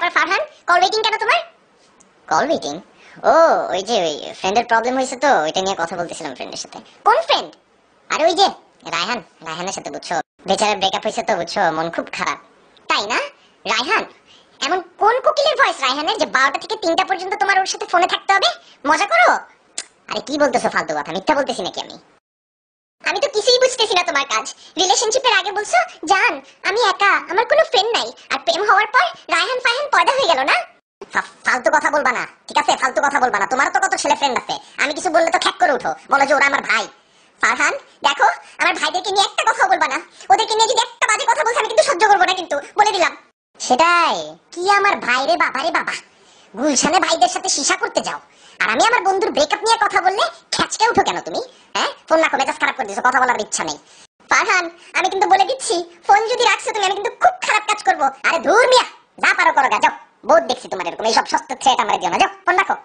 ব্যাপার Farhan, call waiting কেন তোমার? Call waiting? ও ওই যে ওই ফ্রেন্ডের প্রবলেম হয়েছে তো, ওইটা নিয়ে কথা বলতেছিলাম ফ্রেন্ডের সাথে। কোন ফ্রেন্ড? আরে ওই যে রায়হানের সাথে, বুঝছো বেচারার ব্রেকআপ হয়েছে তো, বুঝছো মন খুব খারাপ। তাই না? রায়হান এমন কোন কোকিলের ভয়েস রায়হানের যে 12টা থেকে 3টা পর্যন্ত তোমার ওর সাথে ফোনে থাকতে হবে? মজা করো? আরে কি বলতেছো ফালতু কথা, মিথ্যা বলতেছি নাকি আমি? আমি তো কিছুই বুঝতেছি না তোমার কাজ। রিলেশনশিপের আগে বলছো জান আমি একা, আমার কোনো ফ্রেন্ড নাই, আর প্রেম হওয়ার পর রায়হান ফারহান পয়দা হয়ে গেল না। ফালতু কথা বলবা না, ঠিক আছে? ফালতু কথা বলবা না, তোমার তো কত ছেলে ফ্রেন্ড আছে, আমি কিছু বললে তো খ্যাক করে উঠো, বলো যে ওরা আমার ভাই। ফারহান দেখো, আমার ভাইদেরকে নিয়ে একটা কথা বলবা না, ওদেরকে নিয়ে যদি একটা বাজে কথা বলছে আমি কিন্তু সহ্য করবো না, কিন্তু বলে দিলাম। সেটাই কি আমার ভাই রে বাবা রে বাবা, গুলশানে ভাইদের সাথে সীসা করতে যাও, আর আমি আমার বন্ধুর ব্রেকআপ নিয়ে কথা বললে খ্যাচকে উঠো কেন তুমি? হ্যাঁ, ফোন রাখো, মেজাজ খারাপ করে দিছো, কথা বলার ইচ্ছা নেই। ফারহান আমি কিন্তু বলে দিচ্ছি, ফোন যদি রাখছো তুমি আমি কিন্তু খুব খারাপ কাজ করবো। আরে ধুর মিয়া, যা পারো করো গা, যাও। বহুত দেখছি তোমার এরকম, এইসব সস্তা থ্রেট আমার দিও না, যাও ফোন রাখো।